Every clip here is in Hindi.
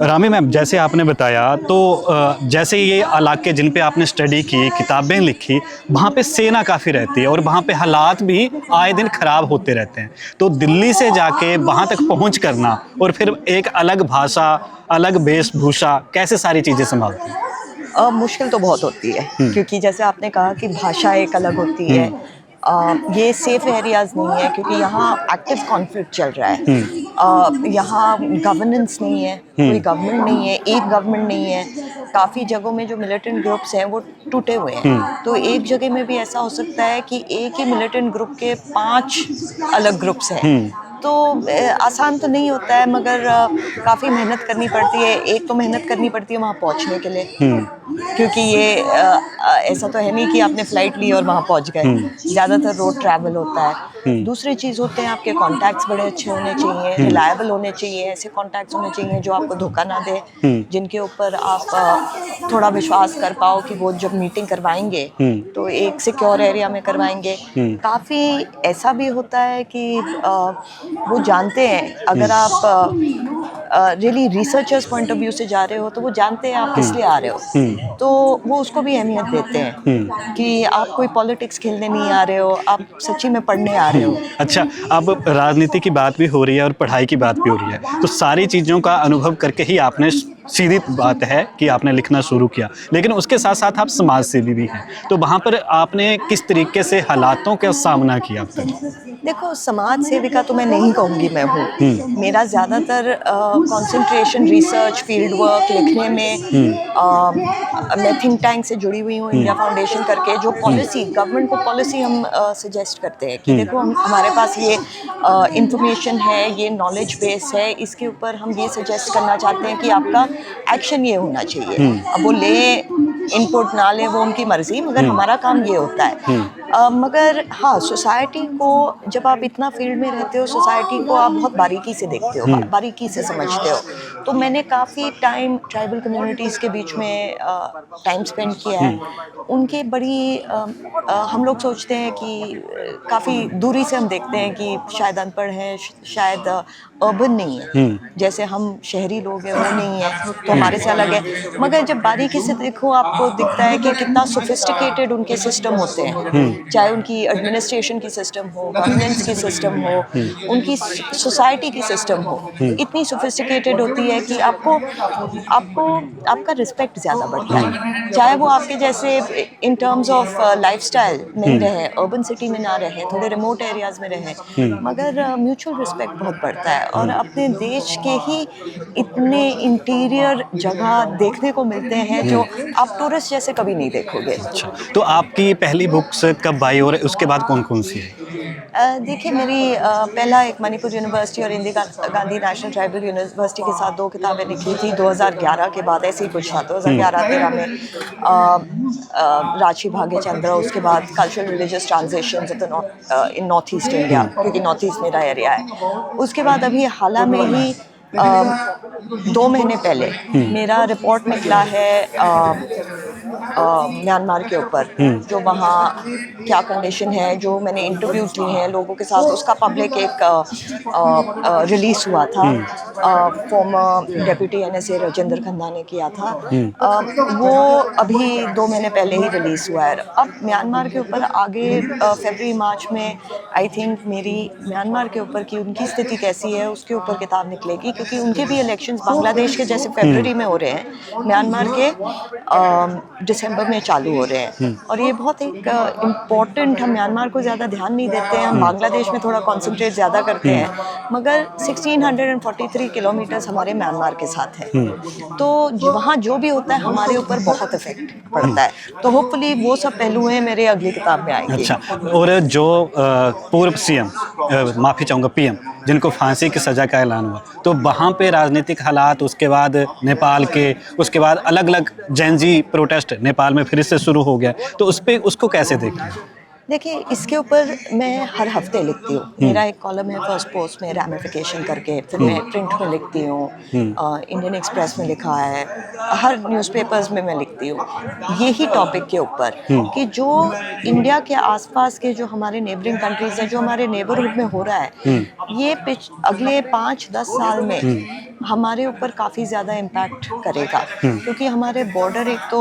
रामी मैम, जैसे आपने बताया तो जैसे ये इलाके जिन पे आपने स्टडी की, किताबें लिखी, वहाँ पे सेना काफ़ी रहती है और वहाँ पे हालात भी आए दिन ख़राब होते रहते हैं। तो दिल्ली से जाके वहाँ तक पहुँच करना और फिर एक अलग भाषा, अलग वेशभूषा, कैसे सारी चीज़ें सँभालती हैं? मुश्किल तो बहुत होती है, हुँ, क्योंकि जैसे आपने कहा कि भाषा एक अलग होती है। हुँ, ये सेफ एरियाज़ नहीं है, क्योंकि यहाँ एक्टिव कॉन्फ्लिक्ट चल रहा है। हुँ, यहाँ गवर्नेंस नहीं है, कोई हुँ, गवर्नमेंट नहीं है, एक गवर्नमेंट नहीं है। काफ़ी जगहों में जो मिलिटेंट ग्रुप्स हैं वो टूटे हुए हैं। हुँ, तो एक जगह में भी ऐसा हो सकता है कि एक ही मिलिटेंट ग्रुप के 5 अलग ग्रुप्स हैं। हुँ, तो आसान तो नहीं होता है, मगर काफ़ी मेहनत करनी पड़ती है। एक तो मेहनत करनी पड़ती है वहाँ पहुँचने के लिए, हुँ, क्योंकि ये ऐसा तो है नहीं कि आपने फ़्लाइट ली और वहाँ पहुँच गए। हुँ, ज़्यादातर रोड ट्रैवल होता है। हुँ, दूसरी चीज़ होते हैं आपके कॉन्टैक्ट्स बड़े अच्छे होने चाहिए, हुँ, रिलायबल होने चाहिए, ऐसे कॉन्टैक्ट्स होने चाहिए जो आपको धोखा ना दें, हुँ, जिनके ऊपर आप थोड़ा विश्वास कर पाओ कि वो जब मीटिंग करवाएँगे, हुँ, तो एक सिक्योर एरिया में करवाएँगे। हुँ, काफ़ी ऐसा भी होता है कि वो जानते हैं, अगर आप really researchers point of view से जा रहे हो, तो वो जानते हैं आप किस हुँ, लिए आ रहे हुँ, हो। तो वो उसको भी अहमियत देते हुँ। हैं कि आप कोई पॉलिटिक्स खेलने नहीं आ रहे हो, आप सच्ची में पढ़ने आ रहे हो। अच्छा, अब राजनीति की बात भी हो रही है और पढ़ाई की बात भी हो रही है, तो सारी चीज़ों का अनुभव करके ही आपने सीधी बात है कि आपने लिखना शुरू किया, लेकिन उसके साथ-साथ आप समाज सेवी भी हैं, तो वहाँ पर आपने किस तरीके से हालातों का सामना किया अब तक? देखो, समाज सेविका तो मैं नहीं कहूँगी मैं हूँ। हुँ, मेरा ज़्यादातर कंसंट्रेशन रिसर्च, फील्ड वर्क लिखने में, हुँ, मैं थिंक टैंक से जुड़ी हुई हूँ, हुँ, इंडिया फाउंडेशन करके, जो हुँ, पॉलिसी गवर्नमेंट को पॉलिसी हम सजेस्ट करते हैं कि हुँ, देखो, हम हमारे पास ये इंफॉर्मेशन है, ये नॉलेज बेस है, इसके ऊपर हम ये सजेस्ट करना चाहते हैं कि आपका एक्शन ये होना चाहिए। हुँ, अब वो लें इनपुट ना लें वो उनकी मर्ज़ी, मगर हुँ, हमारा काम ये होता है। हुँ, मगर हाँ, सोसाइटी को, जब आप इतना फील्ड में रहते हो, सोसाइटी को आप बहुत बारीकी से देखते हो, हुँ, बारीकी से समझते हो। तो मैंने काफ़ी टाइम ट्राइबल कम्युनिटीज़ के बीच में टाइम स्पेंड किया है। हुँ, उनके बड़ी हम लोग सोचते हैं कि काफ़ी दूरी से हम देखते हैं कि शायद अनपढ़ हैं, शायद अर्बन नहीं है। हुँ, जैसे हम शहरी लोग हैं वो नहीं है, तो हमारे से अलग है। मगर जब बारीकी से देखो, आपको दिखता है कि कितना सोफिस्टिकेटेड उनके सिस्टम होते हुँ, हैं। चाहे उनकी एडमिनिस्ट्रेशन की सिस्टम हो, गवर्नेंस की सिस्टम हो, हुँ, उनकी सोसाइटी की सिस्टम हो, हुँ, इतनी सोफिस्टिकेटेड होती है कि आपको आपको आपका रिस्पेक्ट ज़्यादा बढ़ता हुँ, है। चाहे वो आपके जैसे इन टर्म्स ऑफ लाइफ़स्टाइल नहीं हुँ, रहे, अर्बन सिटी में ना रहे, थोड़े रिमोट एरियाज़ में रहे, हुँ, मगर म्यूचुअल रिस्पेक्ट बहुत बढ़ता है, और हुँ, अपने देश के ही इतने इंटीरियर जगह देखने को मिलते हैं जो हुँ। आप टूरिस्ट जैसे कभी नहीं देखोगे। अच्छा, तो आपकी पहली बुक्स कब आई और उसके बाद कौन-कौन सी आई? देखिए, मेरी पहला एक मणिपुर यूनिवर्सिटी और Indira Gandhi national tribal university के साथ 2 किताबें लिखी थी 2011 के बाद, ऐसे ही कुछ था। हुँ, 2011-13 में रांची भाग्य चंद्र, उसके बाद कल्चरल रिलीजियस ट्रांजिशंस इन नॉर्थ ईस्ट इंडिया, हुँ, क्योंकि नॉर्थ ईस्ट मेरा एरिया है। उसके बाद अभी हाल में ही 2 महीने पहले हुँ, मेरा रिपोर्ट निकला है म्यांमार के ऊपर, हुँ, जो वहाँ क्या कंडीशन है, जो मैंने इंटरव्यूज़ लिए हैं लोगों के साथ, उसका पब्लिक एक रिलीज़ हुआ था। हुँ, former deputy NSA Rajendra Khanna ने किया था। हुँ, वो अभी 2 महीने पहले ही रिलीज़ हुआ है। अब म्यांमार के ऊपर आगे फ़रवरी मार्च में आई थिंक मेरी म्यांमार के ऊपर की उनकी स्थिति कैसी है, उसके ऊपर किताब निकलेगी, क्योंकि उनके भी इलेक्शंस बांग्लादेश के जैसे हुँ, फ़रवरी में हो रहे हैं, म्यांमार के दिसंबर में चालू हो रहे हैं। हुँ, और ये बहुत एक इम्पॉर्टेंट, हम म्यांमार को ज़्यादा ध्यान नहीं देते हैं, हम हुँ, बांग्लादेश में थोड़ा कॉन्संट्रेट ज़्यादा करते हुँ, हैं, मगर 1643 किलोमीटर्स हमारे म्यांमार के साथ है। हुँ, तो वहाँ जो भी होता है हमारे ऊपर बहुत इफ़ेक्ट हुँ। पड़ता है। तो होपफुली वो सब पहलू हैं मेरे अगली किताब में आएँगे। अच्छा, और जो पूर्व सीएम माफ़ी चाहूँगा पीएम जिनको फांसी की सज़ा का ऐलान हुआ, तो वहाँ पे राजनीतिक हालात, उसके बाद नेपाल के, उसके बाद अलग-अलग जेन ज़ी प्रोटेस्ट नेपाल में फिर से शुरू हो गया, तो उस पे उसको कैसे देखते हैं? देखिए, इसके ऊपर मैं हर हफ्ते लिखती हूँ। मेरा एक कॉलम है फर्स्ट पोस्ट में रैमिफिकेशन करके, फिर मैं प्रिंट में लिखती हूँ, इंडियन एक्सप्रेस में लिखा है, हर न्यूज़पेपर्स में मैं लिखती हूँ यही टॉपिक के ऊपर कि जो इंडिया के आसपास के जो हमारे नेबरिंग कंट्रीज हैं, जो हमारे नेबरहुड में हो रहा है, ये अगले 5-10 साल में हमारे ऊपर काफ़ी ज़्यादा इम्पैक्ट करेगा, क्योंकि हमारे बॉर्डर एक तो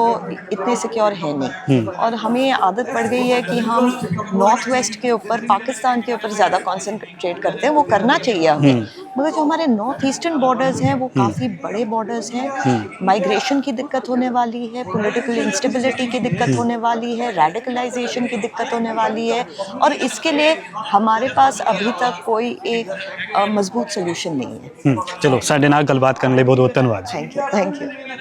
इतने सिक्योर है नहीं, और हमें आदत पड़ गई है कि हम नॉर्थ वेस्ट के ऊपर, पाकिस्तान के ऊपर ज़्यादा कंसंट्रेट करते हैं। वो करना चाहिए हमें, मगर जो हमारे नॉर्थ ईस्टर्न बॉर्डर्स हैं वो काफ़ी बड़े बॉर्डर्स हैं। माइग्रेशन की दिक्कत होने वाली है, पॉलिटिकल इंस्टेबिलिटी की दिक्कत होने वाली है, रेडिकलाइजेशन की दिक्कत होने वाली है, और इसके लिए हमारे पास अभी तक कोई एक मजबूत सोल्यूशन नहीं है। चलो साडे नाल गलबात करने लिए बहुत बहुत धन्यवाद। Thank you.